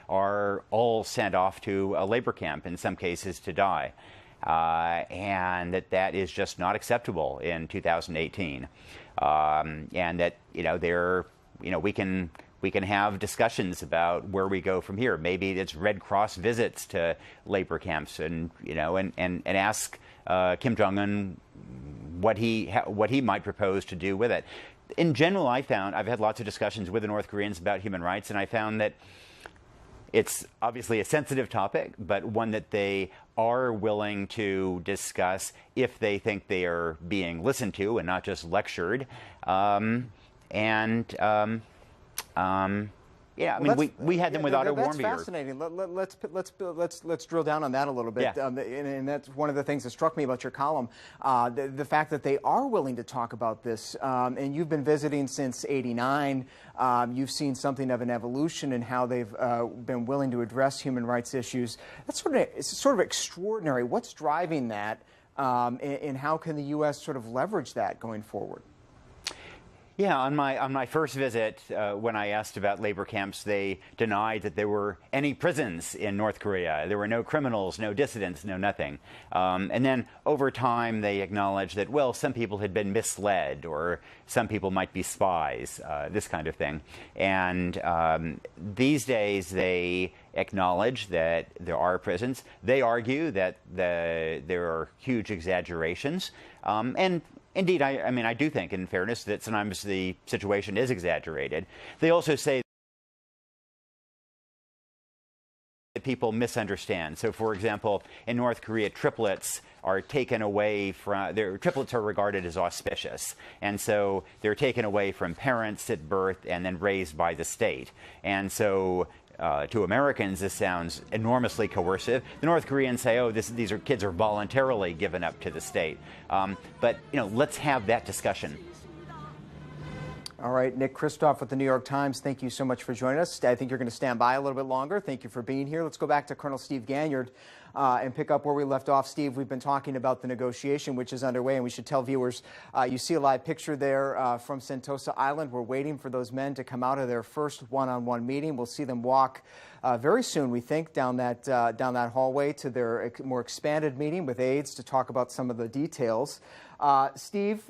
are all sent off to a labor camp, in some cases to die. And that is just not acceptable in 2018. And that, we can have discussions about where we go from here. Maybe it's Red Cross visits to labor camps, and ask Kim Jong-un what he might propose to do with it. In general, I've had lots of discussions with the North Koreans about human rights, and I found that it's obviously a sensitive topic, but one that they are willing to discuss if they think they are being listened to and not just lectured. We had them with Otto Warmbier. That's fascinating. Let's drill down on that a little bit. Yeah. And that's one of the things that struck me about your column, the fact that they are willing to talk about this. And you've been visiting since '89. You've seen something of an evolution in how they've been willing to address human rights issues. That's sort of extraordinary. What's driving that, and how can the U.S. sort of leverage that going forward? Yeah, on my first visit, when I asked about labor camps, they denied that there were any prisons in North Korea. There were no criminals, no dissidents, no nothing. And then over time, they acknowledged that, well, some people had been misled, or some people might be spies, this kind of thing. And these days, they acknowledge that there are prisons. They argue that there are huge exaggerations. And indeed, I do think, in fairness, that sometimes the situation is exaggerated. They also say that people misunderstand. So, for example, in North Korea, triplets are taken away from, triplets are regarded as auspicious. And so they're taken away from parents at birth and then raised by the state. And so to Americans, this sounds enormously coercive. The North Koreans say, oh, these kids are voluntarily given up to the state. But let's have that discussion. All right, Nick Kristof with the New York Times, thank you so much for joining us. I think you're going to stand by a little bit longer. Thank you for being here. Let's go back to Colonel Steve Ganyard and pick up where we left off. Steve, we've been talking about the negotiation, which is underway, and we should tell viewers, you see a live picture there from Sentosa Island. We're waiting for those men to come out of their first one-on-one meeting. We'll see them walk very soon, we think, down that hallway to their more expanded meeting with aides to talk about some of the details. Steve,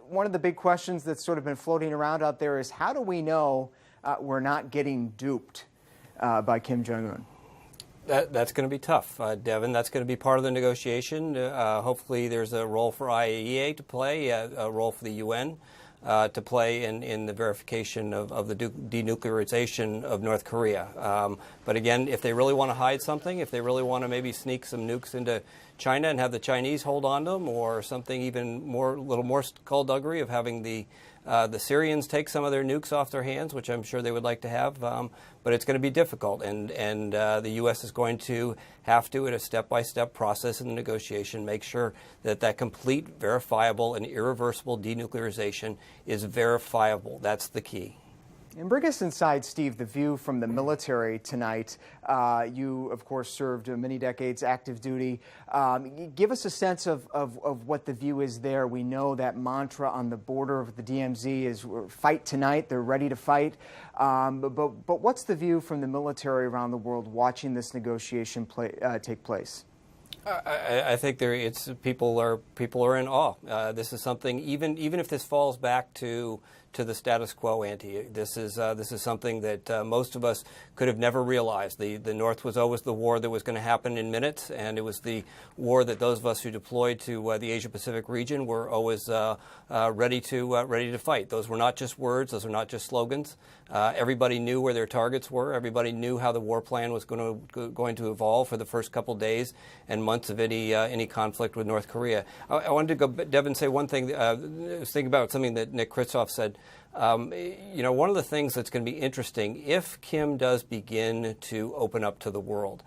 one of the big questions that's sort of been floating around out there is, how do we know we're not getting duped by Kim Jong-un? That's going to be tough, Devin. That's going to be part of the negotiation. Hopefully there's a role for IAEA to play, a role for the UN to play in the verification of the denuclearization of North Korea. But again, if they really want to hide something, if they really want to maybe sneak some nukes into China and have the Chinese hold on to them, or something even more, a little more skullduggery of having the Syrians take some of their nukes off their hands, which I'm sure they would like to have, but it's going to be difficult, and the U.S. is going to have to, in a step-by-step process in the negotiation, make sure that complete, verifiable, and irreversible denuclearization is verifiable. That's the key. And bring us inside, Steve, the view from the military tonight. You, of course, served many decades active duty. Give us a sense of what the view is there. We know that mantra on the border of the DMZ is fight tonight. They're ready to fight. But what's the view from the military around the world watching this negotiation take place? I think people are in awe. This is something, even if this falls back to the status quo ante. This is something that most of us could have never realized. The North was always the war that was going to happen in minutes, and it was the war that those of us who deployed to the Asia-Pacific region were always ready to fight. Those were not just words. Those were not just slogans. Everybody knew where their targets were. Everybody knew how the war plan was going to evolve for the first couple days and months of any conflict with North Korea. I wanted to go, Devin, say one thing. I was thinking about something that Nick Kristof said. One of the things that's going to be interesting, if Kim does begin to open up to the world,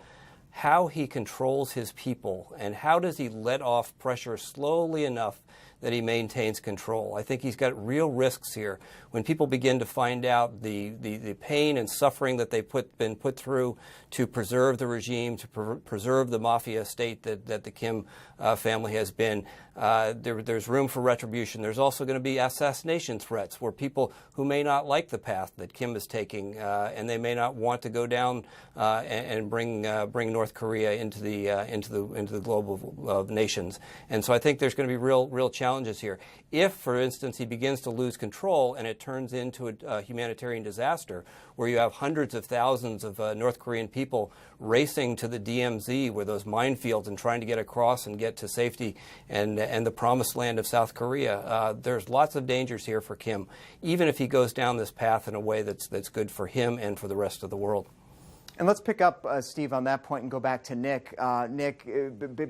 how he controls his people and how does he let off pressure slowly enough that he maintains control. I think he's got real risks here. When people begin to find out the pain and suffering that they've been put through to preserve the regime, to preserve the mafia state that the Kim family has been, there's room for retribution. There's also going to be assassination threats where people who may not like the path that Kim is taking and they may not want to go down and bring North Korea into the globe of nations. And so I think there's going to be real challenges here. If, for instance, he begins to lose control and it turns into a humanitarian disaster where you have hundreds of thousands of North Korean people racing to the DMZ where those minefields and trying to get across and get to safety and the promised land of South Korea, there's lots of dangers here for Kim, even if he goes down this path in a way that's good for him and for the rest of the world. And let's pick up, Steve, on that point and go back to Nick. Nick,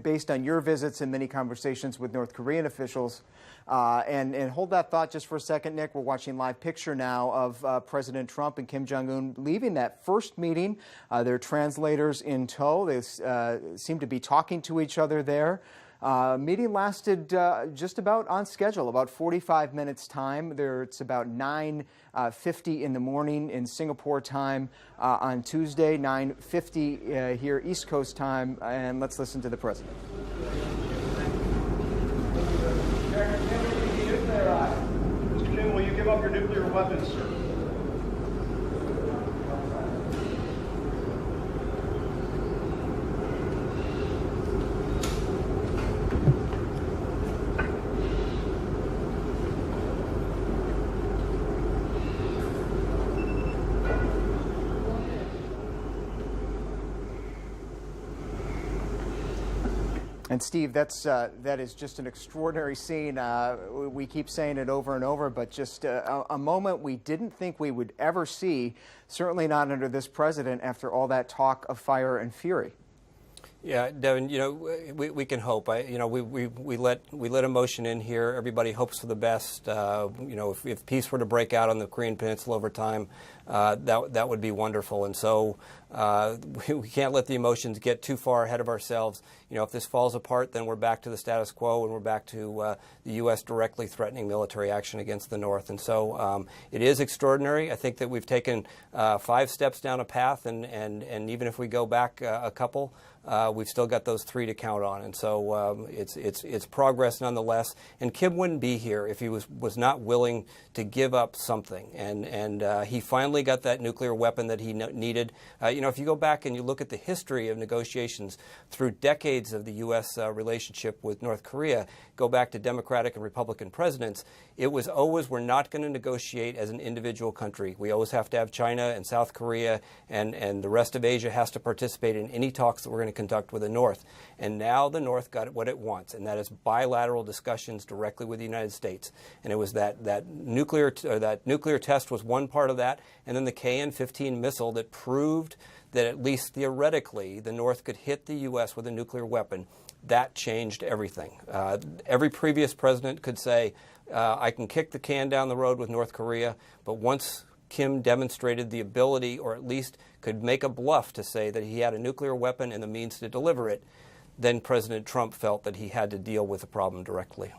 based on your visits and many conversations with North Korean officials, and hold that thought just for a second, Nick. We're watching live picture now of President Trump and Kim Jong-un leaving that first meeting. Their translators in tow. They seem to be talking to each other there. Meeting lasted just about on schedule, about 45 minutes time. It's about 9:50 in the morning in Singapore time on Tuesday, 9:50 here East Coast time. And let's listen to the president. Mr. Kim, will you give up your nuclear weapons, sir? And Steve, that is just an extraordinary scene. We keep saying it over and over, but just a moment we didn't think we would ever see, certainly not under this president after all that talk of fire and fury. Yeah, Devin, we can hope. We let emotion in here. Everybody hopes for the best. If peace were to break out on the Korean Peninsula over time, that would be wonderful. And so we can't let the emotions get too far ahead of ourselves. If this falls apart, then we're back to the status quo, and we're back to the U.S. directly threatening military action against the North. And so it is extraordinary. I think that we've taken 5 steps down a path, and even if we go back a couple, we've still got those 3 to count on. And so it's progress nonetheless. And Kim wouldn't be here if he was not willing to give up something. And he finally got that nuclear weapon that he needed. If you go back and you look at the history of negotiations through decades of the U.S. Relationship with North Korea, go back to Democratic and Republican presidents, it was always, we're not going to negotiate as an individual country. We always have to have China and South Korea and the rest of Asia has to participate in any talks that we're going to conduct with the North. And now the North got what it wants, and that is bilateral discussions directly with the United States. And it was that nuclear test was one part of that, and then the KN-15 missile that proved that at least theoretically the North could hit the U.S. with a nuclear weapon. That changed everything. Every previous president could say, I can kick the can down the road with North Korea, but once Kim demonstrated the ability, or at least could make a bluff to say that he had a nuclear weapon and the means to deliver it, then President Trump felt that he had to deal with the problem directly.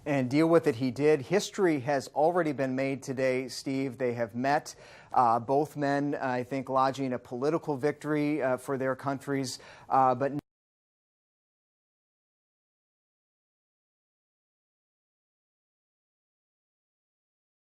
And deal with it he did. History has already been made today, Steve. They have met. Both men, I think, lodging a political victory for their countries. But